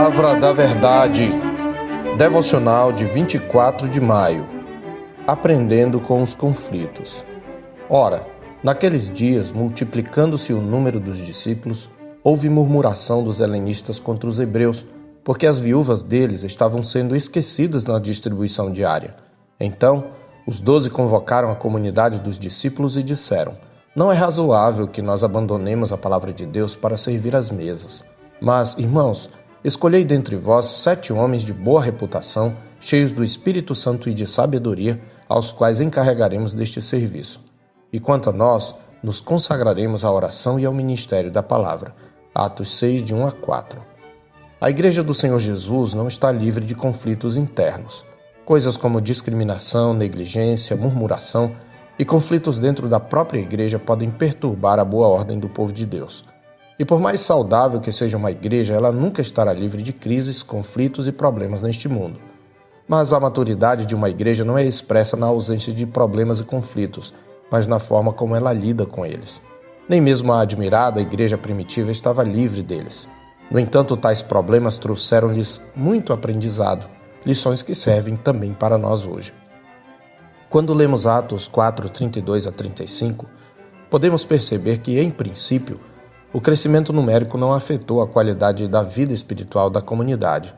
Palavra da Verdade, devocional de 24 de maio, aprendendo com os conflitos. Ora, naqueles dias, multiplicando-se o número dos discípulos, houve murmuração dos helenistas contra os hebreus, porque as viúvas deles estavam sendo esquecidas na distribuição diária. Então, os 12 convocaram a comunidade dos discípulos e disseram: não é razoável que nós abandonemos a palavra de Deus para servir às mesas. Mas, irmãos, escolhei dentre vós 7 homens de boa reputação, cheios do Espírito Santo e de sabedoria, aos quais encarregaremos deste serviço. E quanto a nós, nos consagraremos à oração e ao ministério da palavra. Atos 6, de 1 a 4. A Igreja do Senhor Jesus não está livre de conflitos internos. Coisas como discriminação, negligência, murmuração e conflitos dentro da própria igreja podem perturbar a boa ordem do povo de Deus. E por mais saudável que seja uma igreja, ela nunca estará livre de crises, conflitos e problemas neste mundo. Mas a maturidade de uma igreja não é expressa na ausência de problemas e conflitos, mas na forma como ela lida com eles. Nem mesmo a admirada igreja primitiva estava livre deles. No entanto, tais problemas trouxeram-lhes muito aprendizado, lições que servem também para nós hoje. Quando lemos Atos 4, 32 a 35, podemos perceber que, em princípio, o crescimento numérico não afetou a qualidade da vida espiritual da comunidade.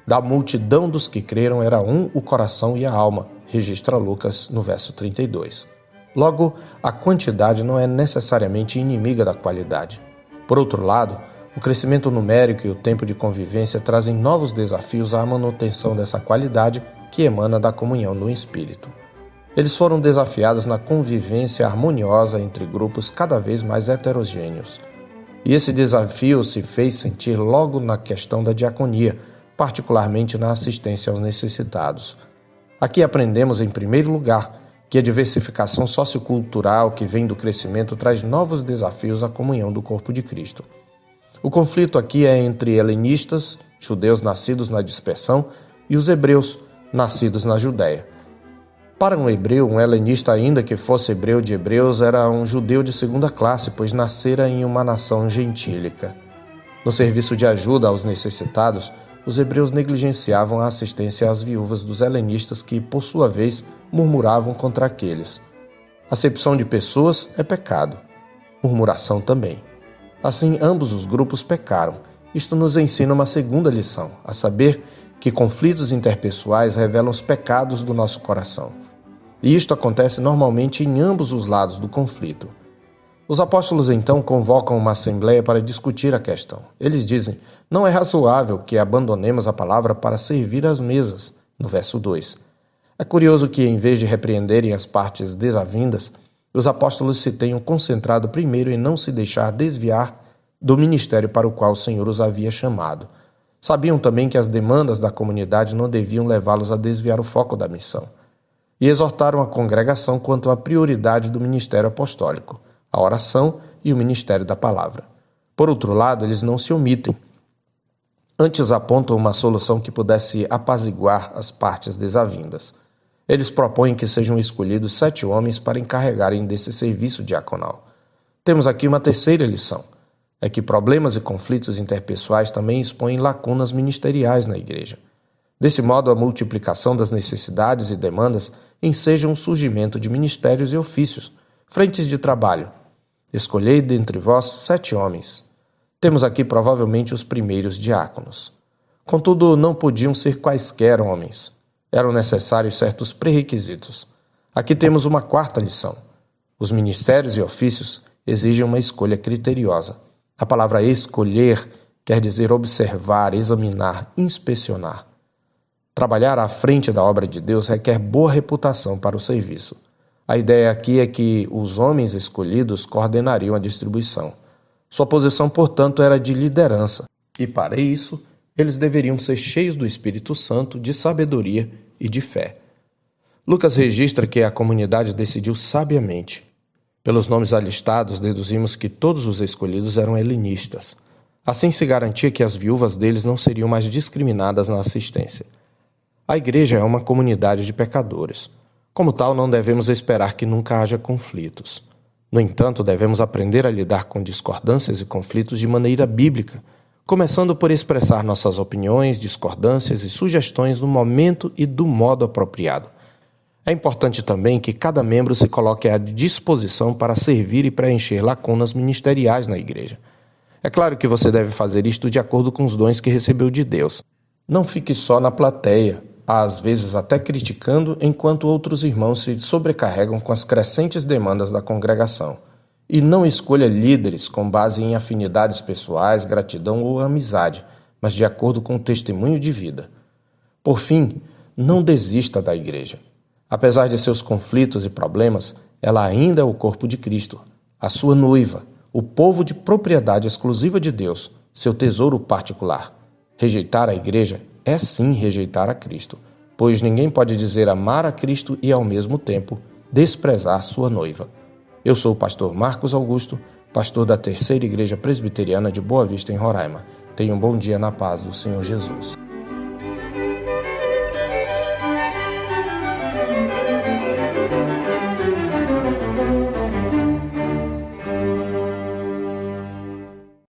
Da multidão dos que creram era um o coração e a alma, registra Lucas no verso 32. Logo, a quantidade não é necessariamente inimiga da qualidade. Por outro lado, o crescimento numérico e o tempo de convivência trazem novos desafios à manutenção dessa qualidade que emana da comunhão no Espírito. Eles foram desafiados na convivência harmoniosa entre grupos cada vez mais heterogêneos. E esse desafio se fez sentir logo na questão da diaconia, particularmente na assistência aos necessitados. Aqui aprendemos, em primeiro lugar, que a diversificação sociocultural que vem do crescimento traz novos desafios à comunhão do corpo de Cristo. O conflito aqui é entre helenistas, judeus nascidos na dispersão, e os hebreus, nascidos na Judéia. Para um hebreu, um helenista, ainda que fosse hebreu de hebreus, era um judeu de segunda classe, pois nascera em uma nação gentílica. No serviço de ajuda aos necessitados, os hebreus negligenciavam a assistência às viúvas dos helenistas que, por sua vez, murmuravam contra aqueles. Acepção de pessoas é pecado. Murmuração também. Assim, ambos os grupos pecaram. Isto nos ensina uma segunda lição, a saber que conflitos interpessoais revelam os pecados do nosso coração. E isto acontece normalmente em ambos os lados do conflito. Os apóstolos então convocam uma assembleia para discutir a questão. Eles dizem: não é razoável que abandonemos a palavra para servir às mesas, no verso 2. É curioso que, em vez de repreenderem as partes desavindas, os apóstolos se tenham concentrado primeiro em não se deixar desviar do ministério para o qual o Senhor os havia chamado. Sabiam também que as demandas da comunidade não deviam levá-los a desviar o foco da missão. E exortaram a congregação quanto à prioridade do ministério apostólico, a oração e o ministério da palavra. Por outro lado, eles não se omitem. Antes apontam uma solução que pudesse apaziguar as partes desavindas. Eles propõem que sejam escolhidos 7 homens para encarregarem desse serviço diaconal. Temos aqui uma terceira lição. É que problemas e conflitos interpessoais também expõem lacunas ministeriais na igreja. Desse modo, a multiplicação das necessidades e demandas enseja um surgimento de ministérios e ofícios, frentes de trabalho. Escolhei dentre vós 7 homens. Temos aqui provavelmente os primeiros diáconos. Contudo, não podiam ser quaisquer homens. Eram necessários certos pré-requisitos. Aqui temos uma quarta lição. Os ministérios e ofícios exigem uma escolha criteriosa. A palavra escolher quer dizer observar, examinar, inspecionar. Trabalhar à frente da obra de Deus requer boa reputação para o serviço. A ideia aqui é que os homens escolhidos coordenariam a distribuição. Sua posição, portanto, era de liderança. E para isso, eles deveriam ser cheios do Espírito Santo, de sabedoria e de fé. Lucas registra que a comunidade decidiu sabiamente. Pelos nomes alistados, deduzimos que todos os escolhidos eram helenistas. Assim se garantia que as viúvas deles não seriam mais discriminadas na assistência. A igreja é uma comunidade de pecadores. Como tal, não devemos esperar que nunca haja conflitos. No entanto, devemos aprender a lidar com discordâncias e conflitos de maneira bíblica, começando por expressar nossas opiniões, discordâncias e sugestões no momento e do modo apropriado. É importante também que cada membro se coloque à disposição para servir e preencher lacunas ministeriais na igreja. É claro que você deve fazer isto de acordo com os dons que recebeu de Deus. Não fique só na plateia, às vezes até criticando, enquanto outros irmãos se sobrecarregam com as crescentes demandas da congregação. E não escolha líderes com base em afinidades pessoais, gratidão ou amizade, mas de acordo com o testemunho de vida. Por fim, não desista da igreja. Apesar de seus conflitos e problemas, ela ainda é o corpo de Cristo, a sua noiva, o povo de propriedade exclusiva de Deus, seu tesouro particular. Rejeitar a igreja é sim rejeitar a Cristo, pois ninguém pode dizer amar a Cristo e ao mesmo tempo desprezar sua noiva. Eu sou o pastor Marcos Augusto, pastor da Terceira Igreja Presbiteriana de Boa Vista, em Roraima. Tenha um bom dia na paz do Senhor Jesus.